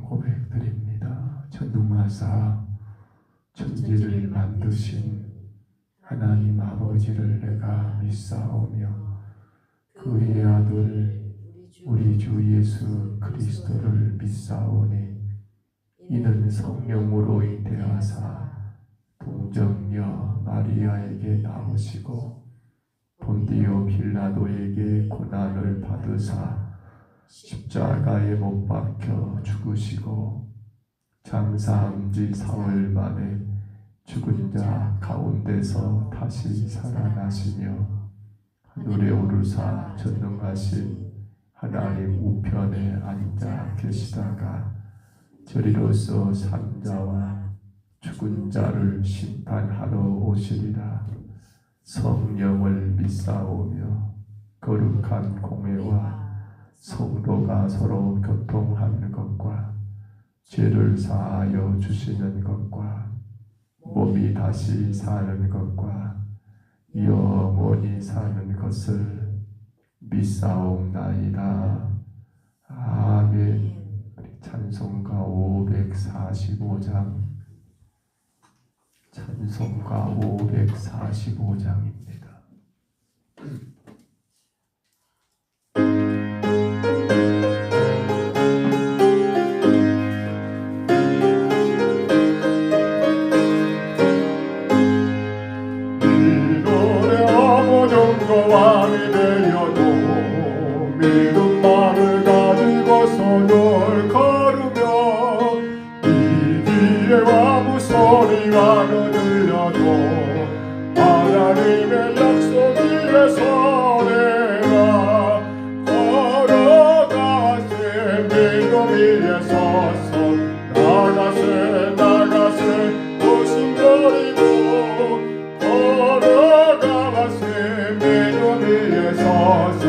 고백드립니다. 전능하사 천지를 만드신 하나님 아버지를 내가 믿사오며 그의 아들 우리 주 예수 그리스도를 믿사오니 이는 성령으로 잉태하사 동정녀 마리아에게 나오시고 본디오 빌라도에게 고난을 받으사 십자가에 못 박혀 죽으시고 장사한 지 사흘 만에 죽은 자 가운데서 다시 살아나시며 하늘에 오르사 전능하신 하나님 우편에 앉아 계시다가 저리로서 산자와 죽은 자를 심판하러 오시리라. 성령을 믿사오며 거룩한 공회와 성도가 서로 교통하는 것과 죄를 사하여 주시는 것과 몸이 다시 사는 것과 영원히 사는 것을 믿사옵나이다. 아멘. 찬송가 545장 찬송가 545장입니다. 왕이 되어도 믿음만을 가지고서 널 걸으며 이 길에 와무 소리가 들려도 하나님의 약속 위에서 내가 걸어가세 믿음 위에 서서 나가세 오신거리고 걸어가세 서서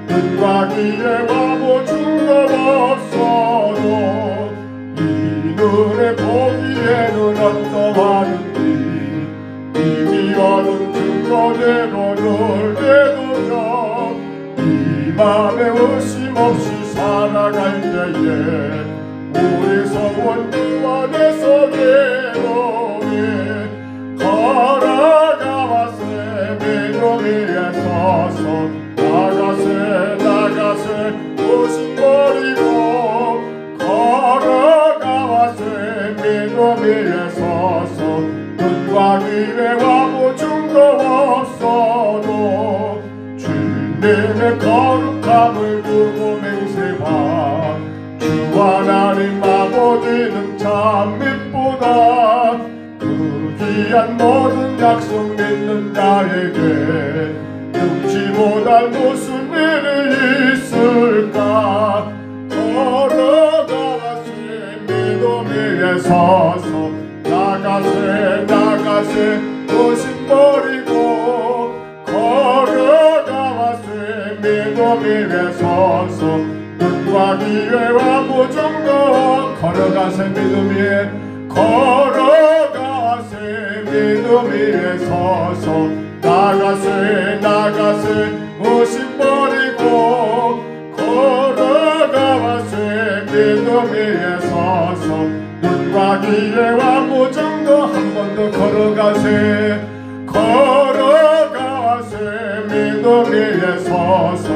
눈과 귀에 와보 준것 없어도 이 눈에 보기에는 어떠하는지 이미 얻은 증거대로 널 내두며 이 맘에 의심 없이 살아갈 때에 우리 소원주와 내 속에로에 걸어가와세 믿음 위에 서서 나가세 오신거리고 걸어가와세 믿음 위에 서서 눈과 귀에 와보 준거 없어도 주님의 거룩함을 두고 맹세하 주 하나님 아버지는 참 믿보다 그 귀한 모든 약속 믿는 자에게 능치 못할 무슨 일이 있을까. 걸어가세 믿음 위에 서서 나가세 오신버리고 걸어가세 믿음 위에 서서 눈과 귀에 와보 준거 걸어가세 믿음 위에 걸어가세 믿음 위에 서서 나가세 오신버리고 걸어가세 믿음 위에 서서 눈과 귀에 와보 준거 한 번 더 걸어가세 믿음 위에 서서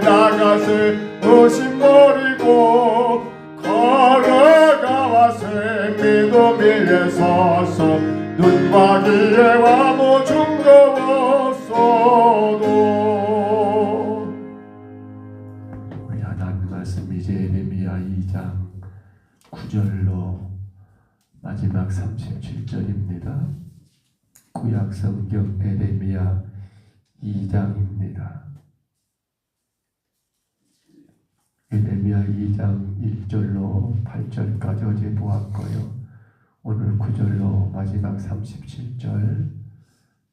나가세 오신버리고 걸어가세 믿음 위에 서서 눈과 귀에 와보 준거 없어도. 우리 하나님 말씀 이제 예레미야 2장 9절로 마지막 37절입니다. 구약 성경 예레미야 2장입니다. 예레미야 2장 1절로 8절까지 어제 보았고요. 오늘 9절로 마지막 37절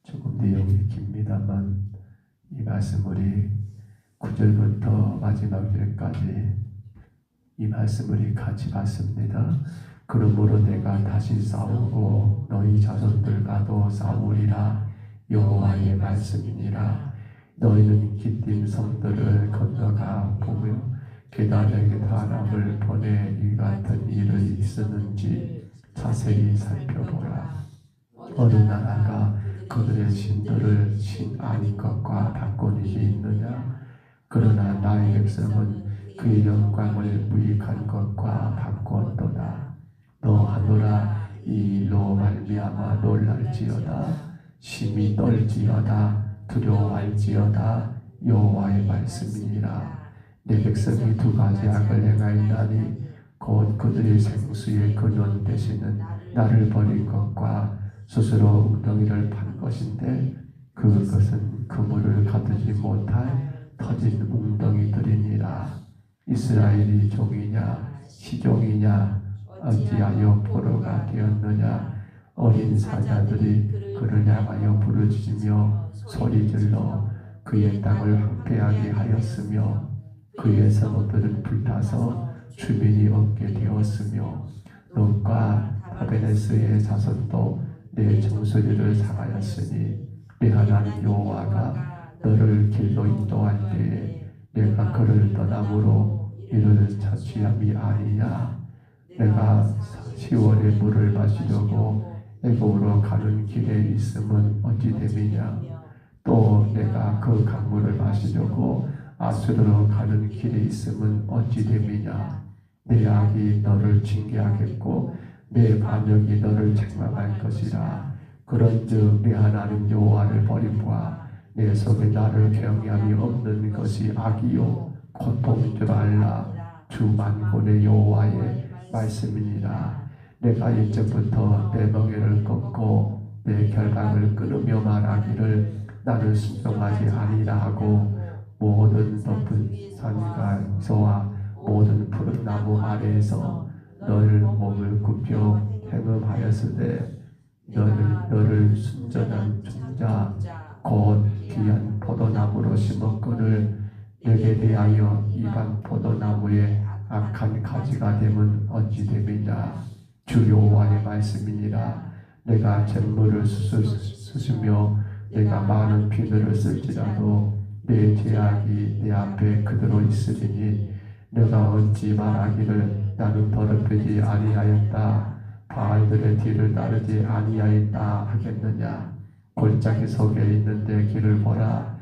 조금 내용이 깁니다만 이 말씀 우리 9절부터 마지막 절까지 이 말씀 우리 같이 봤습니다. 그러므로 내가 다시 싸우고 너희 자손들과도 싸우리라. 여호와의 말씀이니라. 너희는 기띔 성들을 건너가 보며 게다에게 사람을 보내 이 같은 일이 있었는지 자세히 살펴보라. 어느 나라가 그들의 신들을 신 아닌 것과 바꾼 일이 있느냐? 그러나 나의 백성은 그의 영광을 무익한 것과 바꾸었도다. 너 하노라 이 일로 말미암아 놀랄지어다. 심히 떨지어다. 두려워할지어다. 여호와의 말씀이니라. 내 백성이 두 가지 악을 행하였나니 곧 그들의 생수의 근원 되시는 나를 버린 것과 스스로 웅덩이를 판 것인데 그것은 그물을 가두지 못할 터진 웅덩이들이니라. 이스라엘이 종이냐 시종이냐 어찌하여 포로가 되었느냐. 어린 사자들이 그를 향하여 부르짖으며 소리질러 그의 땅을 황폐하게 하였으며 그의 성읍들은 불타서 주민이 없게 되었으며 롯과 타베네스의 자손도 내 정수리를 상하였으니 내 하나님 여호와가 너를 길로 인도할 때에 내가 그를 떠남으로 이를 자취함이 아니냐. 내가 10월에 물을 마시려고 애굽으로 가는 길에 있음은 어찌 됨이냐. 또 내가 그 강물을 마시려고 아수르로 가는 길에 있음은 어찌 됨이냐. 내 악이 너를 징계하겠고 내 반역이 너를 책망할 것이라. 그런즉 내 하나님 여호와를 버림과 내 속에 나를 경외함이 없는 것이 악이요 고통인 줄 알라. 주 만군의 여호와의 말씀이니라. 내가 이제부터 내 멍에를 꺾고 내 결박을 끊으며 말하기를 나는 순종하지 아니라 하고 모든 높은 산가에서와 모든 푸른 나무 아래에서 너를 몸을 굽혀 행음하였으되 너를 순전한 종자 곧 귀한 포도나무로 심었거늘 내게 대하여 이방 포도나무의 악한 가지가 됨은 어찌 됨이냐. 주 여호와의 말씀이니라. 내가 잿물을 쑤시며 내가 많은 비늘을 쓸지라도 내 죄악이 내 앞에 그대로 있으리니 내가 어찌 말하기를 나는 더럽히지 아니하였다. 바알들의 뒤를 따르지 아니하였다 하겠느냐. 골짜기 속에 있는데 길을 보라.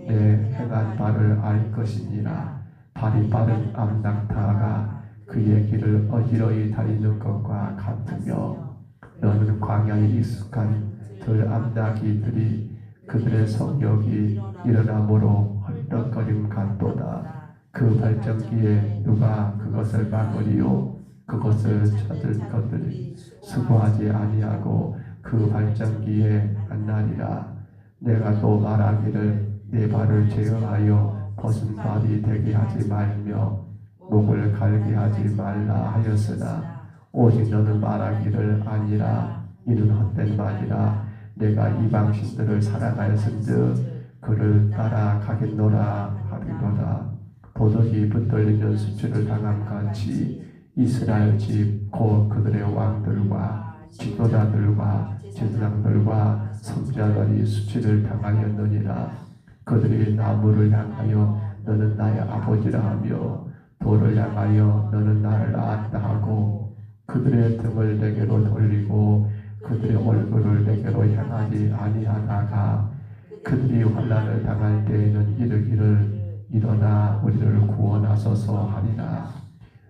내 행한 바를 알 것이니라. 발이 빠른 암낙타가 그의 길을 어지러이 다니는 것과 같으며 너는 광야에 익숙한 들 암낙이들이 그들의 성욕이 일어나므로 헐떡거림 같도다. 그 발전기에 누가 그것을 막으리요. 그것을 찾을 것들이 수고하지 아니하고 그 발전기에 안나니라. 내가 또 말하기를 내 발을 제어하여 벗은 발이 되게 하지 말며 목을 갈게 하지 말라 하였으나 오직 너는 말하기를 아니라 이는 헛된 말이라. 내가 이방신들을 사랑하였은즉 그를 따라가겠노라 하리로다. 도덕이 붙들리는 수치를 당함같이 이스라엘 집 곧 그들의 왕들과 지도자들과 제사장들과 선지자들이 수치를 당하였느니라. 그들이 나무를 향하여 너는 나의 아버지라 하며 돌을 향하여 너는 나를 낳았다 하고 그들의 등을 내게로 돌리고 그들의 얼굴을 내게로 향하지 아니하다가 그들이 환난을 당할 때에는 이르기를 일어나 우리를 구원하소서 하리라.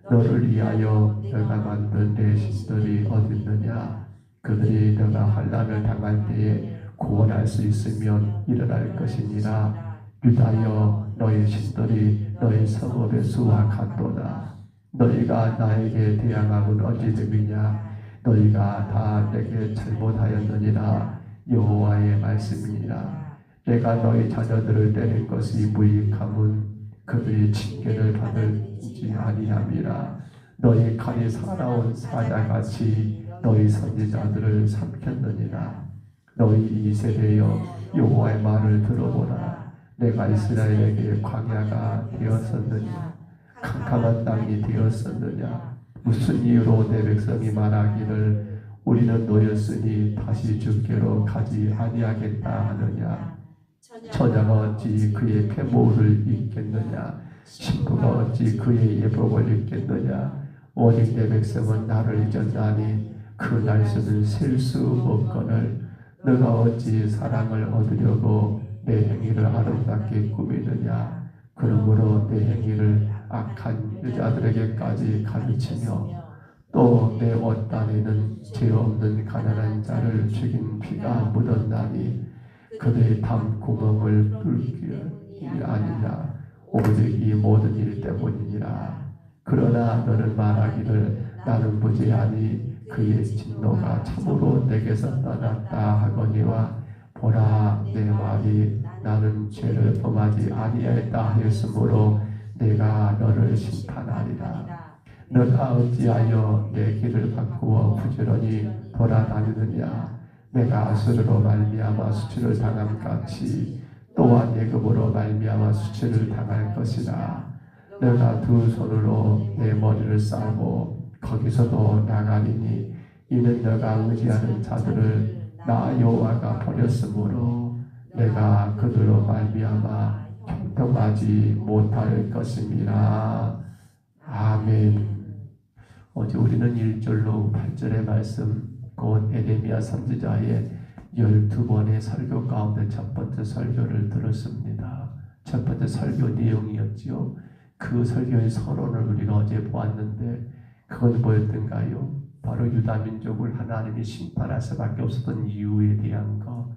너를 위하여 너가 만든 내 신들이 어딨느냐. 그들이 너가 환난을 당할 때에 구원할 수 있으면 일어날 것이니라. 유다여 너의 신들이 너의 성읍의 수와 같도다. 너희가 나에게 대항함은 어찌 됨이냐. 너희가 다 내게 잘못하였느니라. 여호와의 말씀이니라. 내가 너희 자녀들을 때린 것이 무익함은 그들이 징계를 받을지 아니함이라. 너희 칼이 살아온 사자같이 너희 선지자들을 삼켰느니라. 너희 이 세대여 여호와의 말을 들어보라. 내가 이스라엘에게 광야가 되었었느냐 캄캄한 땅이 되었었느냐. 무슨 이유로 내 백성이 말하기를 우리는 노였으니 다시 주께로 가지 아니하겠다 하느냐. 처자가 어찌 그의 폐모를 입겠느냐. 신부가 어찌 그의 예복을 입겠느냐. 오직 내 백성은 나를 잊었나니 그 날수는 셀 수 없거늘. 너가 어찌 사랑을 얻으려고 내 행위를 아름답게 꾸미느냐. 그러므로 내 행위를 악한 여자들에게까지 가르치며 또 내 옷단에는 죄 없는 가난한 자를 죽인 피가 묻었나니 그들의 담 구멍을 뚫기 아니라 오직 이 모든 일 때문이니라. 그러나 너는 말하기를 나는 무죄하니 그의 진노가 참으로 내게서 떠났다 하거니와 보라 내 말이 나는 죄를 범하지 아니하였다 하였으므로 내가 너를 심판하리라. 너가 어찌하여 내 길을 바꾸어 부지런히 돌아다니느냐. 내가 아수르로 말미암아 수치를 당함같이 또한 애굽으로 말미암아 수치를 당할 것이라. 내가 두 손으로 내 머리를 싸고 거기서도 나가리니 이는 너가 의지하는 자들을 나 여호와가 버렸으므로 내가 그들로 말미암아 형통하지 못할 것임이라. 아멘. 어제 우리는 1절로 8절의 말씀 곧 에레미야 선지자의 12번의 설교 가운데 첫 번째 설교를 들었습니다. 첫 번째 설교 내용이었지요. 그 설교의 서론을 우리가 어제 보았는데 그건 뭐였던가요? 바로 유다 민족을 하나님이 심판할 수밖에 없었던 이유에 대한 것,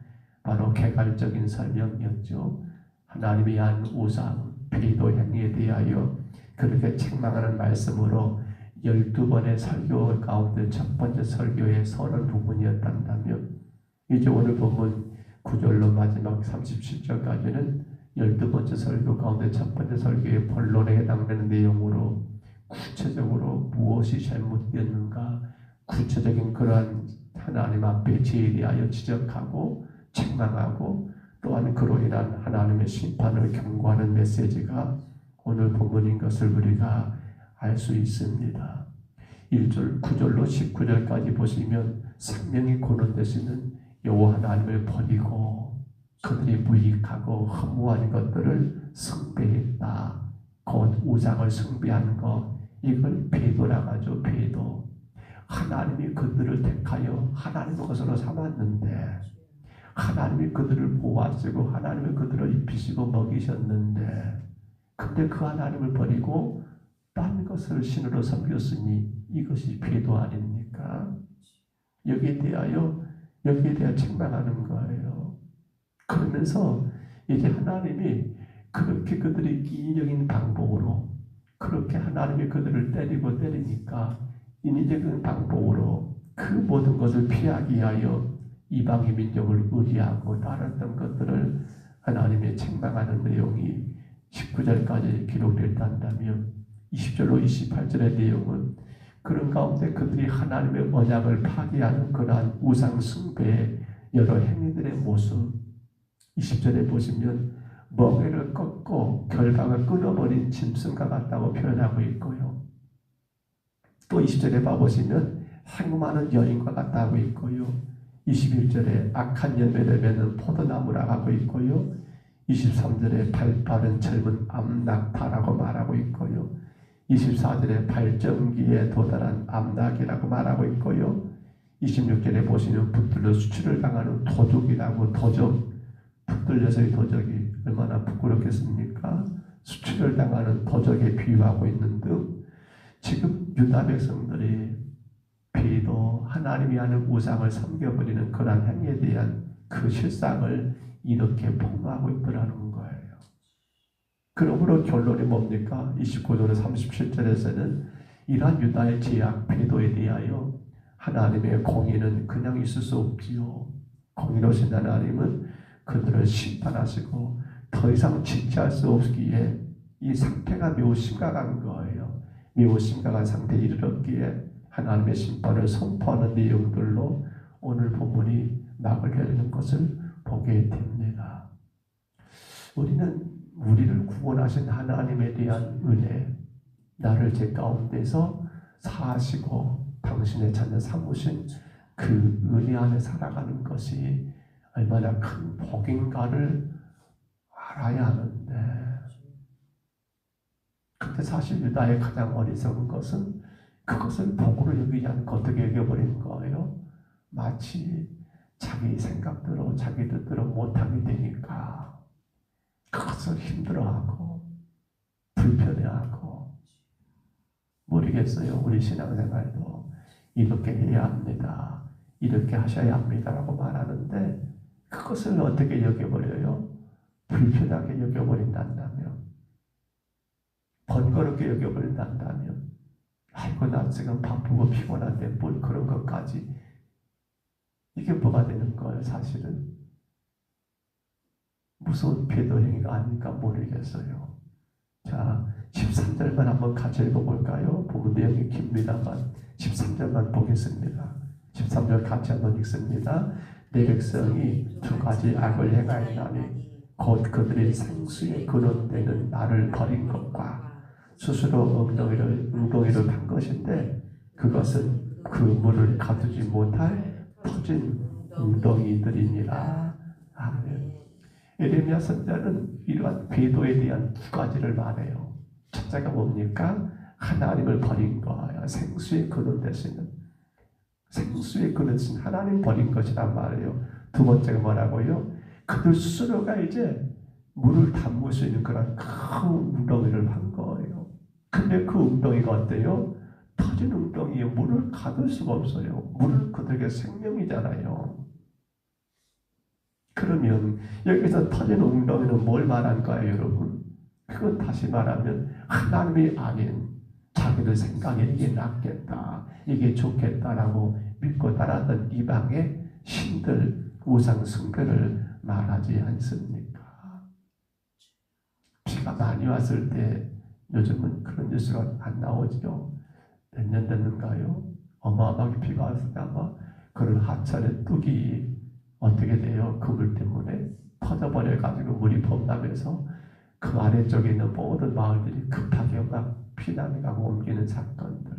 바로 개괄적인 설명이었죠. 하나님이 한 우상, 배도 행위에 대하여 그렇게 책망하는 말씀으로 12번의 설교 가운데 첫 번째 설교의 서론 부분이었다면 이제 오늘 본문 9절로 마지막 37절까지는 12번째 설교 가운데 첫 번째 설교의 본론에 해당되는 내용으로 구체적으로 무엇이 잘못되었는가, 구체적인 그러한 하나님 앞에 죄에 대하여 지적하고 책망하고 또한 그로 인한 하나님의 심판을 경고하는 메시지가 오늘 본문인 것을 우리가 알 수 있습니다. 1절, 9절로 19절까지 보시면 생명이 고는되시는 여호와 하나님을 버리고 그들이 무익하고 허무한 것들을 숭배했다. 곧 우상을 숭배한 것, 이걸 배도라고 하죠. 배도. 하나님이 그들을 택하여 하나님의 것으로 삼았는데 하나님이 그들을 보호하시고 하나님이 그들을 입히시고 먹이셨는데 근데 그 하나님을 버리고 딴 것을 신으로 섬겼으니 이것이 배도 아닙니까? 여기에 대하여 책망하는 거예요. 그러면서 이제 하나님이 그렇게 그들이 인위적인 방법으로 그렇게 하나님이 그들을 때리니까 인위적인 방법으로 그 모든 것을 피하기 위하여 이방의 민족을 의리하고 따랐던 것들을 하나님의 책망하는 내용이 19절까지 기록됐다면 20절로 28절의 내용은 그런 가운데 그들이 하나님의 언약을 파괴하는 그러한 우상 숭배의 여러 행위들의 모습, 20절에 보시면 멍에를 꺾고 결박을 끊어버린 짐승과 같다고 표현하고 있고요. 또 20절에 봐보시면 행음하는 여인과 같다고 있고요. 21절에 악한 열매를 맺는 포도나무라고 하고 있고요. 23절에 발빠른 젊은 암낙타라고 말하고 있고요. 24절에 발정기에 도달한 암낙이라고 말하고 있고요. 26절에 보시면 붙들려 수치를 당하는 도적이라고, 도적, 붙들려서의 도적이 얼마나 부끄럽겠습니까? 수치를 당하는 도적에 비유하고 있는 등 지금 유다 백성들이 배도 하나님이 하는 우상을 섬겨버리는 그러한 행위에 대한 그 실상을 이렇게 폭로하고 있더라는 거예요. 그러므로 결론이 뭡니까? 29절에 37절에서는 이러한 유다의 죄악, 배도에 대하여 하나님의 공의는 그냥 있을 수 없지요. 공의로우신 하나님은 그들을 심판하시고 더 이상 지체할 수 없기에 이 상태가 매우 심각한 거예요. 매우 심각한 상태에 이르렀기에 하나님의 심판을 선포하는 내용들로 오늘 본문이 막을 내리는 것을 보게 됩니다. 우리를 구원하신 하나님에 대한 은혜, 나를 제 가운데서 사하시고 당신의 자녀 삼으신 그 은혜 안에 살아가는 것이 얼마나 큰 복인가를 알아야 하는데 근데 사실 유다의 가장 어리석은 것은 그것을 복으로 여기지 않고 어떻게 여겨버리는 거예요. 마치 자기 생각대로 자기 뜻대로 못하게 되니까 그것을 힘들어하고 불편해하고. 모르겠어요. 우리 신앙생활도 이렇게 해야 합니다, 이렇게 하셔야 합니다라고 말하는데 그것을 어떻게 여겨버려요? 불편하게 여겨버린다면, 번거롭게 여겨버린다면, 아이고 나 지금 바쁘고 피곤한데 뭘 그런 것까지. 이게 뭐가 되는 거예요? 사실은 무서운 배도 행위가 아닐까 모르겠어요. 자, 13절만 한번 같이 읽어볼까요? 부분 내용이 깁니다만 13절만 보겠습니다. 13절 같이 한번 읽습니다. 내 백성이 두 가지 악을 행하였나니 곧 그들이 생수에 근원되는 나를 버린 것과 스스로 웅덩이를 판 것인데 그것은 그 물을 가두지 못할 터진 웅덩이들이니라. 아멘. 예레미야 선지자는 이러한 궤도에 대한 두 가지를 말해요. 첫째가 뭡니까? 하나님을 버린 거예요. 생수에 근원되시는, 생수에 근원되신 하나님 버린 것이란 말이에요. 두 번째가 뭐라고요? 그들 스스로가 이제 물을 담을 수 있는 그런 큰 웅덩이를 한 거예요. 근데 그 웅덩이가 어때요? 터진 웅덩이에 물을 가둘 수가 없어요. 물은 그들에게 생명이잖아요. 그러면 여기서 터진 웅덩이는 뭘 말한가요, 여러분? 그건 다시 말하면 하나님이 아닌 자기들 생각에 이게 낫겠다, 이게 좋겠다라고 믿고 따랐던 이방의 신들, 우상 숭배를 말하지 않습니까? 비가 많이 왔을 때 요즘은 그런 뉴스가 안 나오죠. 몇 년 됐는가요? 어마어마하게 비가 왔을 때 아마 그런 하천의 뚝이 어떻게 돼요? 그 물 때문에 터져버려가지고 물이 범람해서 그 아래쪽에 있는 모든 마을들이 급하게 막 피난을 가고 옮기는 사건들.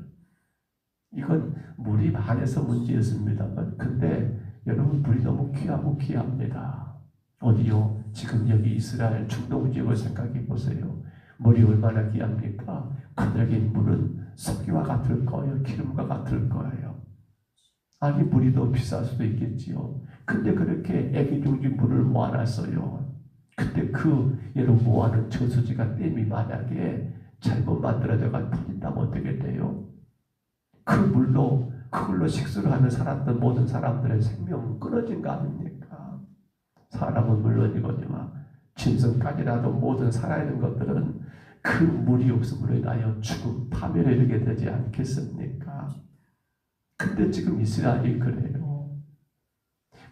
이건 물이 많아서 문제였습니다만, 근데 여러분 물이 너무 귀하고 귀합니다. 어디요? 지금 여기 이스라엘 중동 지역을 생각해 보세요. 물이 얼마나 귀합니까? 그들에게 물은 석유와 같을 거예요. 기름과 같을 거예요. 아니 물이 더 비쌀 수도 있겠지요. 근데 그렇게 애기중지 물을 모아놨어요. 근데 그 여러분 모아놓은 저수지가 댐이 만약에 잘못 만들어져가 터진다면 어떻게 돼요? 그 물로 그걸로 식수를 하는 사람들, 모든 사람들의 생명은 끊어진 거 아닙니까? 사람은 물론이거니와 짐승까지라도 모든 살아있는 것들은 그 물이 없음으로 인하여 죽음, 파멸에 이르게 되지 않겠습니까? 근데 지금 이스라엘이 그래요.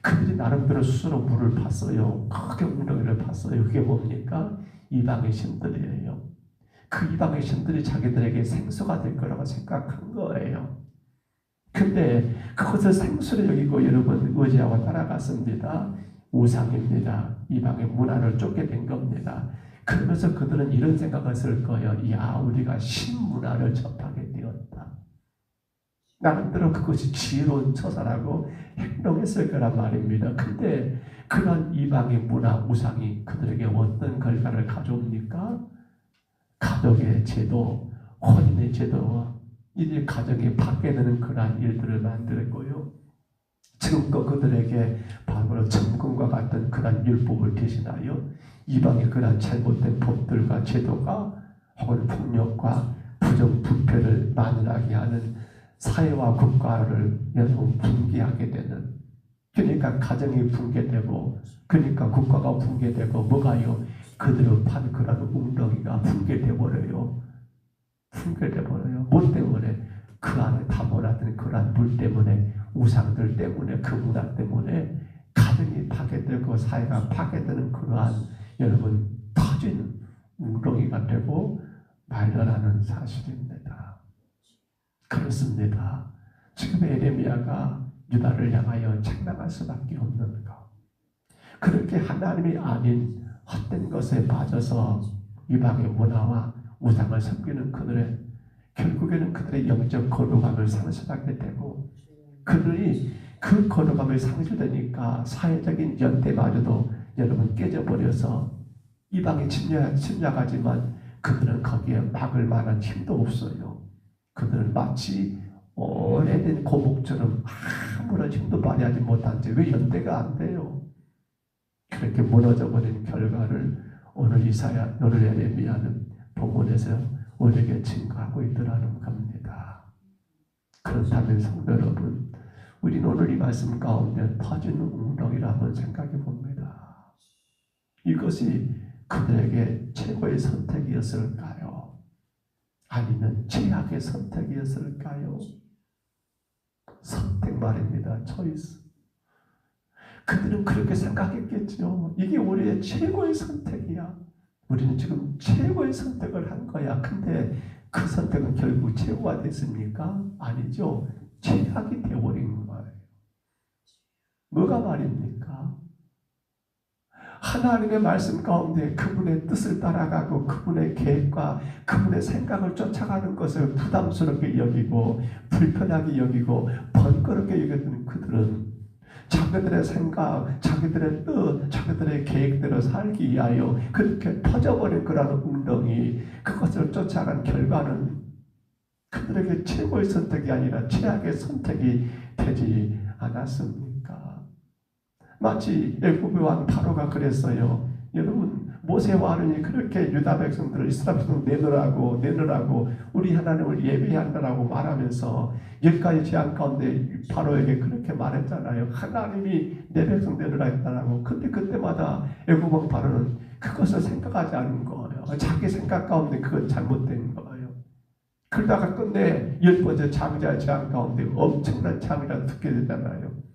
그들이 나름대로 스스로 물을 팠어요. 크게 웅덩이를 팠어요. 그게 뭡니까? 이방의 신들이에요. 그 이방의 신들이 자기들에게 생수가 될 거라고 생각한 거예요. 근데 그것을 생수로 여기고 여러분 의지하고 따라갔습니다. 우상입니다. 이방의 문화를 쫓게 된 겁니다. 그러면서 그들은 이런 생각을 쓸 거예요. 야, 우리가 신문화를 접하게 되었다. 나름대로 그것이 지혜로운 처사라고 행동했을 거란 말입니다. 근데 그런 이방의 문화, 우상이 그들에게 어떤 결과를 가져옵니까? 가족의 제도, 혼인의 제도와 이제 가정이 파괴되는 그러한 일들을 만들고요. 지금껏 그들에게 바로 정금과 같은 그러한 율법을 대신하여 이방의 그러한 잘못된 법들과 제도가 혹은 폭력과 부정부패를 만연하게 하는 사회와 국가를 여러분 붕괴하게 되는, 그러니까 가정이 붕괴되고 그러니까 국가가 붕괴되고 뭐가요? 그들을 판 그런 웅덩이가 붕괴되어버려요. 붕괴되어버려요. 뭐 때문에? 그 안에 담아놨던 그러한 물 때문에, 우상들 때문에, 그 문화 때문에 가정이 파괴되고 사회가 파괴되는 그러한 여러분 터진 웅덩이가 되고 말려나는 사실입니다. 그렇습니다. 지금 에레미야가 유다를 향하여 책망할 수밖에 없는 것. 그렇게 하나님이 아닌 헛된 것에 빠져서 이방의 문화와 우상을 섬기는 그들의 결국에는 그들의 영적 거룩함을 상실하게 되고, 그들이 그 거룩함을 상실되니까 사회적인 연대마저도 여러분 깨져버려서 이방에 침략하지만 그들은 거기에 막을 만한 힘도 없어요. 그들은 마치 오래된 고목처럼 아무런 힘도 발휘하지 못한 채 왜 연대가 안 돼요? 그렇게 무너져 버린 결과를 오늘 예레미야는 본문에서 우리에게 증거하고 있더라는 겁니다. 그렇다면 성도 여러분, 우리는 오늘 이 말씀 가운데 터지는 웅덩이를 한번 생각해 봅니다. 이것이 그들에게 최고의 선택이었을까요? 아니면 최악의 선택이었을까요? 선택 말입니다. 초이스. 그들은 그렇게 생각했겠죠. 이게 우리의 최고의 선택이야. 우리는 지금 최고의 선택을 한 거야. 근데 그 선택은 결국 최고가 됐습니까? 아니죠. 최악이 되어버린 거예요. 뭐가 말입니까? 하나님의 말씀 가운데 그분의 뜻을 따라가고 그분의 계획과 그분의 생각을 쫓아가는 것을 부담스럽게 여기고 불편하게 여기고 번거롭게 여겼던 그들은 자기들의 생각, 자기들의 뜻, 자기들의 계획대로 살기 위하여 그렇게 터져버린 그런 웅덩이, 그것을 쫓아간 결과는 그들에게 최고의 선택이 아니라 최악의 선택이 되지 않았습니까? 마치 애굽의 왕 바로가 그랬어요. 여러분, 모세와 아론이 그렇게 유다 백성들을 이스라엘 백성 내놓으라고 우리 하나님을 예배한다라고 말하면서 10가지 제안 가운데 바로에게 그렇게 말했잖아요. 하나님이 내 백성 내놓으라 했다라고. 근데 그때마다 애굽 왕 바로는 그것을 생각하지 않은 거예요. 자기 생각 가운데 그건 잘못된 거예요. 그러다가 끝내 10번째 장자 제안 가운데 엄청난 장이라 듣게 되잖아요.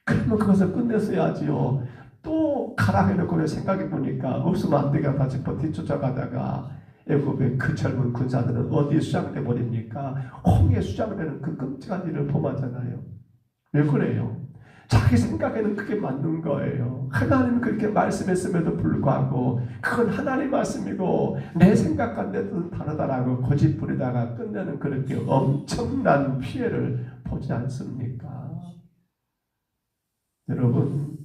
그러면 그것을 끝냈어야지요. 또 가라 해놓고 생각해 보니까 없으면 안 되겠다 싶어 뒤쫓아가다가 애굽의 그 젊은 군사들은 어디에 수장을 해버립니까? 홍해 수장을 하는 그 끔찍한 일을 범하잖아요. 왜 그래요? 자기 생각에는 그게 맞는 거예요. 하나님은 그렇게 말씀했음에도 불구하고 그건 하나님 말씀이고 내 생각과 내 뜻은 다르다라고 고집부리다가 끝내는 그렇게 엄청난 피해를 보지 않습니까? 여러분,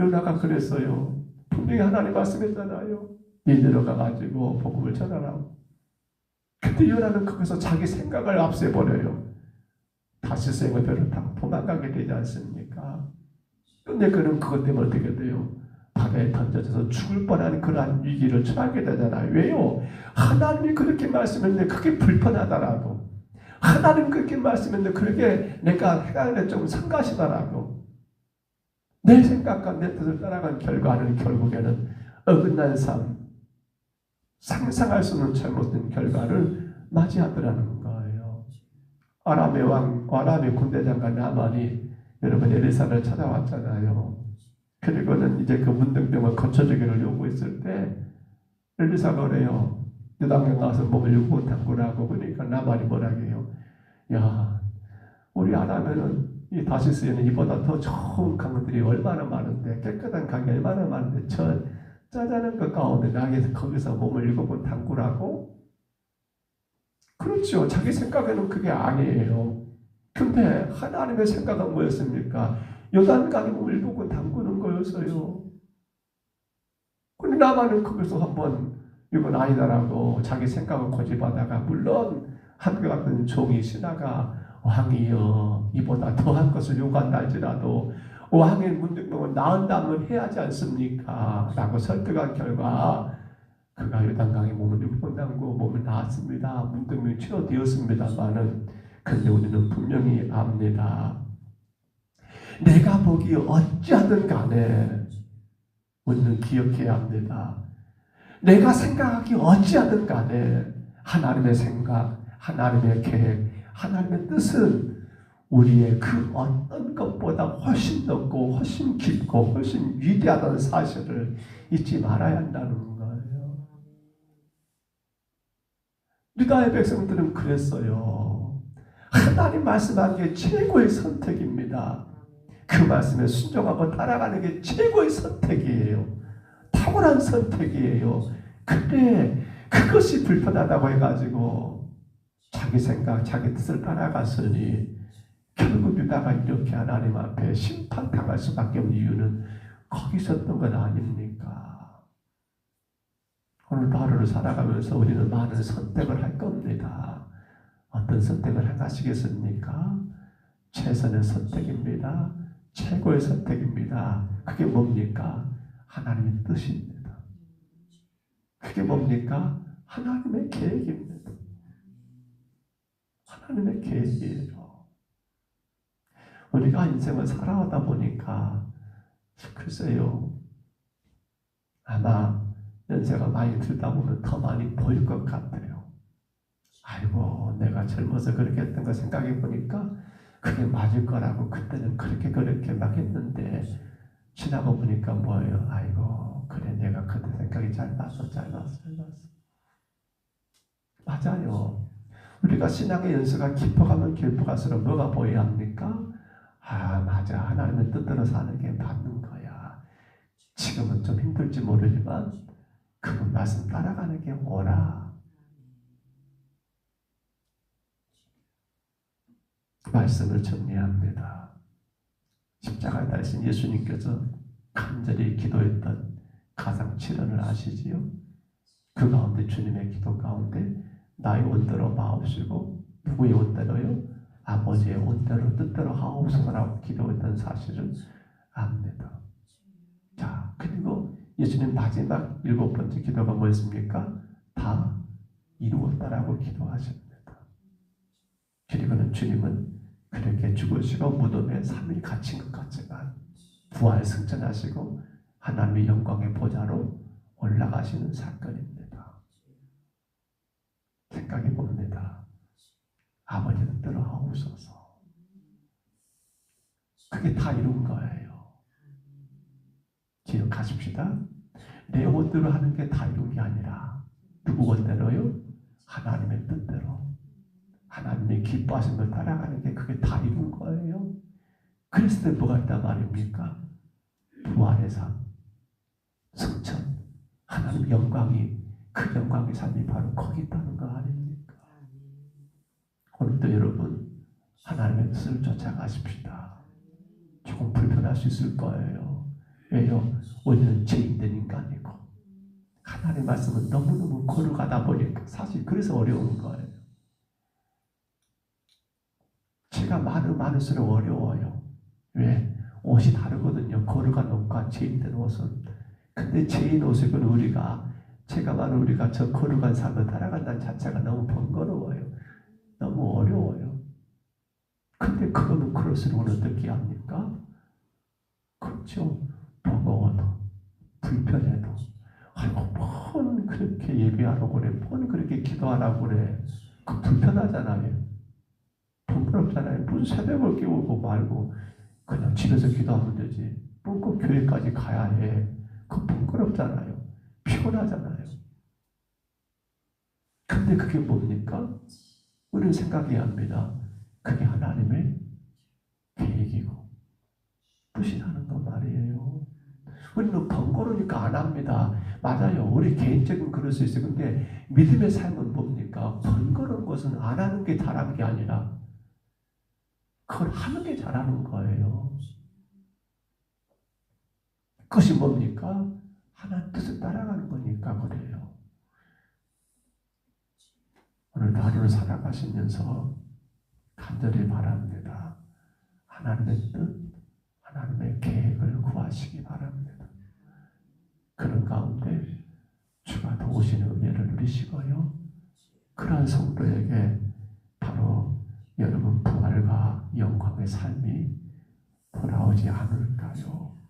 요나가 그랬어요. 분명히 하나님 말씀했잖아요. 니느웨 가가지고 복음을 전하라고. 근데 요나는 거기서 자기 생각을 앞세버려요. 다시스의 배를 타고 도망가게 되지 않습니까? 근데 그는 그것 때문에 어떻게 돼요? 바다에 던져져서 죽을 뻔한 그러한 위기를 처하게 되잖아요. 왜요? 하나님이 그렇게 말씀했는데 그게 불편하다라고. 하나님 그렇게 말씀했는데 그렇게 내가 해가는데 좀 성가시다라고. 내 생각과 내 뜻을 따라간 결과는 결국에는 어긋난 삶, 상상할 수 없는 잘못된 결과를 맞이하더라는 거예요. 아람의 군대장관 나만이 여러분 엘리사를 찾아왔잖아요. 그리고는 이제 그 문둥병을 거쳐주기를 요구했을 때 엘리사가 그래요. 요단강 가서 몸을 유고 담그라고. 그러니까 나만이 뭐라고 해요. 야, 우리 아람에는 이 다시스에는 이보다 더 좋은 강들이 얼마나 많은데, 깨끗한 강이 얼마나 많은데 저 짜자는 것 가운데 나에게 거기서 몸을 7번 담그라고? 그렇죠. 자기 생각에는 그게 아니에요. 근데 하나님의 생각은 뭐였습니까? 요단강에 몸을 7번 담그는 거였어요. 근데 나만은 거기서 한번 이건 아니다라고 자기 생각을 고집하다가, 물론 한것 같은 종이 신하가 왕이여 이보다 더한 것을 요구한다 할지라도 왕의 문득명은 나은다면 해야지 않습니까? 라고 설득한 결과 그가 요단강에 몸을 6번 담고 몸을 나았습니다. 문득명이 치료되었습니다만은 근데 우리는 분명히 압니다. 내가 보기 어찌하든 간에 우리는 기억해야 합니다. 내가 생각하기 어찌하든 간에 하나님의 생각, 하나님의 계획, 하나님의 뜻은 우리의 그 어떤 것보다 훨씬 넓고 훨씬 깊고 훨씬 위대하다는 사실을 잊지 말아야 한다는 거예요. 유다의 백성들은 그랬어요. 하나님 말씀한 게 최고의 선택입니다. 그 말씀에 순종하고 따라가는 게 최고의 선택이에요. 탁월한 선택이에요. 근데 그것이 불편하다고 해가지고 자기 생각, 자기 뜻을 따라갔으니 결국 유다가 이렇게 하나님 앞에 심판당할 수밖에 없는 이유는 거기 있었던 건 아닙니까? 오늘도 하루를 살아가면서 우리는 많은 선택을 할 겁니다. 어떤 선택을 행하시겠습니까? 최선의 선택입니다. 최고의 선택입니다. 그게 뭡니까? 하나님의 뜻입니다. 그게 뭡니까? 하나님의 계획입니다. 하나님의 계획이에요. 우리가 인생을 살아오다 보니까 글쎄요, 아마 연세가 많이 들다 보면 더 많이 보일 것 같아요. 아이고, 내가 젊어서 그렇게 했던 거 생각해 보니까 그게 맞을 거라고 그때는 그렇게 막 했는데 지나고 보니까 뭐예요? 아이고, 그래, 내가 그때 생각이 잘 맞았어. 맞아요. 우리가 신앙의 연수가 깊어가면 깊어갈수록 뭐가 보여야 합니까? 아, 맞아. 하나님의 뜻대로 사는 게 맞는 거야. 지금은 좀 힘들지 모르지만 그 말씀 따라가는 게 옳아. 말씀을 정리합니다. 십자가에 달리신 예수님께서 간절히 기도했던 가상 7원을 아시지요? 그 가운데 주님의 기도 가운데 나의 온대로 마옵시고 누구의 온대로요? 아버지의 온대로 뜻대로 하옵소서라고 기도했던 사실을 압니다. 자, 그리고 예수님 마지막 7번째 기도가 뭐였습니까? 다 이루었다라고 기도하십니다. 그리고는 주님은 그렇게 죽으시고 무덤에 3일 갇힌 것 같지만 부활 승천하시고 하나님의 영광의 보좌로 올라가시는 사건입니다. 생각해 봅니다. 아버지 뜻대로 하옵소서. 그게 다 이룬 거예요. 기억하십시다. 내 원대로 하는 게 다 이룬 게 아니라 누구 원대로요? 하나님의 뜻대로. 하나님의 기뻐하신 걸 따라가는 게 그게 다 이룬 거예요. 그랬을 때 뭐가 있단 말입니까? 부활의 삶, 승천, 하나님 영광이, 그 영광의 삶이 바로 거기 있다는 거 아닙니까? 오늘도 여러분 하나님의 뜻을 쫓아가십시다. 조금 불편할 수 있을 거예요. 왜요? 우리는 죄인된 인간이고 하나님 말씀은 너무너무 거룩하다 보니까 사실 그래서 어려운 거예요. 제가 많을수록 어려워요. 왜? 옷이 다르거든요. 거룩한 옷과 죄인된 옷은. 근데 죄인 옷을 우리가 저 거룩한 삶을 살아간다는 자체가 너무 번거로워요. 너무 어려워요. 근데 그거는 그럴수록 어떻게 합니까? 그렇죠. 버거워도 불편해도 아이고 뭔 그렇게 예배하라고 그래. 뭔 그렇게 기도하라고 그래. 그 불편하잖아요. 번거롭잖아요. 무슨 새벽을 깨우고 말고 그냥 집에서 기도하면 되지. 꼭 교회까지 가야 해. 그 번거롭잖아요. 피곤하잖아요. 근데 그게 뭡니까? 우리는 생각해야 합니다. 그게 하나님의 계획이고 뜻이라는 거 말이에요. 우리는 번거로우니까 안 합니다. 맞아요. 우리 개인적인 그럴 수 있어요. 근데 믿음의 삶은 뭡니까? 번거로운 것은 안 하는 게 잘하는 게 아니라 그걸 하는 게 잘하는 거예요. 그것이 뭡니까? 하나님 뜻을 따라가는 거니까 그래요. 오늘 하루를 살아가시면서 간절히 바랍니다. 하나님의 뜻, 하나님의 계획을 구하시기 바랍니다. 그런 가운데 주가 도우시는 은혜를 누리시고요. 그러한 성도에게 바로 여러분 부활과 영광의 삶이 돌아오지 않을까요?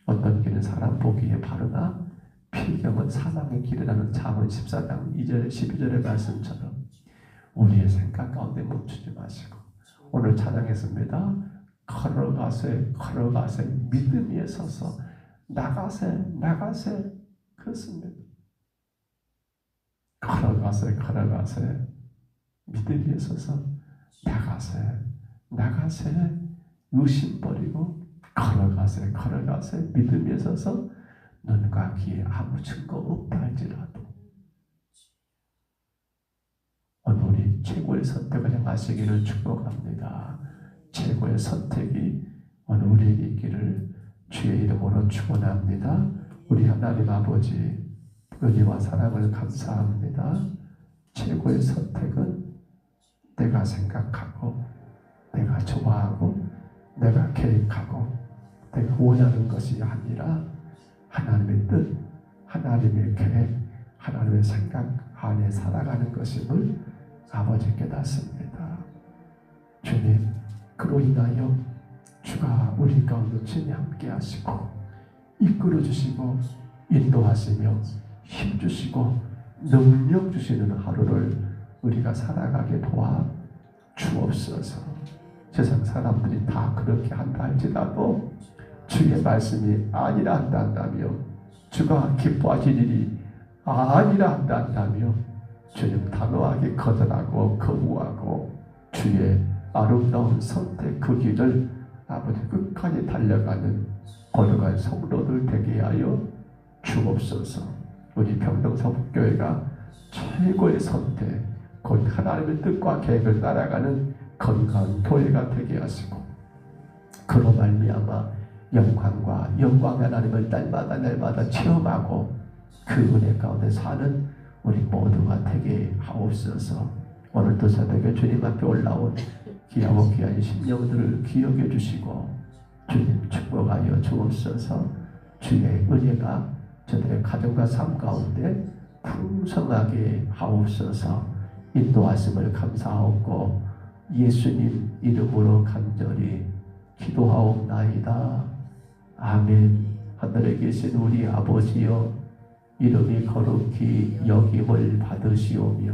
어떤 길은 사람 보기에 바르나 필경은 사망의 길이라는 잠언 14장 2절 12절의 말씀처럼 우리의 생각 가운데 멈추지 마시고 오늘 찬양했습니다. 걸어가세 믿음 위에 서서 나가세 그렇습니다. 걸어가세 믿음 위에 서서 나가세 의심 버리고 걸어가세 믿음 위에 서서 눈과 귀에 아무 증거 없다 할지라도 오늘 우리 최고의 선택을 행하시기를 축복합니다. 최고의 선택이 오늘 우리에게 있기를 주의 이름으로 축원합니다. 우리 하나님 아버지 은혜와 사랑을 감사합니다. 최고의 선택은 내가 생각하고 내가 좋아하고 내가 계획하고 내가 원하는 것이 아니라 하나님의 뜻, 하나님의 계획, 하나님의 생각 안에 살아가는 것임을 아버지 깨닫습니다. 주님, 그로 인하여 주가 우리 가운데 친히 함께 하시고 이끌어 주시고 인도하시며 힘주시고 능력 주시는 하루를 우리가 살아가게 도와 주옵소서. 세상 사람들이 다 그렇게 한다 할지라도 주의 말씀이 아니라 한다며 주가 기뻐하실 일이 아니라 한다며 주님 단호하게 거절하고 거부하고 주의 아름다운 선택 그 길을 아버지 끝까지 달려가는 거룩한 성도들 되게 하여 주옵소서. 우리 평등서북교회가 최고의 선택 곧 하나님의 뜻과 계획을 따라가는 건강한 교회가 되게 하시고 그로 말미암아 영광 하나님을 날마다 체험하고 그 은혜 가운데 사는 우리 모두가 되게 하옵소서. 오늘도 새벽에 주님 앞에 올라온 귀하고 귀한 심령들을 기억해 주시고 주님 축복하여 주옵소서. 주의 은혜가 저들의 가정과 삶 가운데 풍성하게 하옵소서. 인도하심을 감사하고 예수님 이름으로 간절히 기도하옵나이다. 아멘. 하늘에 계신 우리 아버지여, 이름이 거룩히 여김을 받으시오며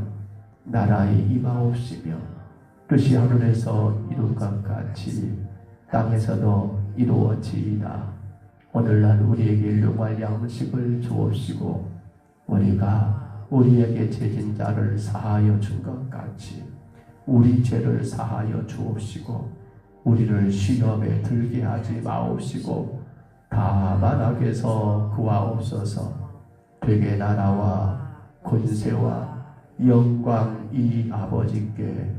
나라에 임하옵시며 뜻이 하늘에서 이룬 것 같이 땅에서도 이루어지이다. 오늘날 우리에게 일용할 양식을 주옵시고 우리가 우리에게 죄진 자를 사하여 준 것 같이 우리 죄를 사하여 주옵시고 우리를 시험에 들게 하지 마옵시고 다만 악에서 구하옵소서. 되게 나라와 권세와 영광이 아버지께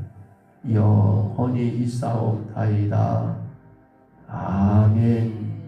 영원히 있사옵나이다. 아멘.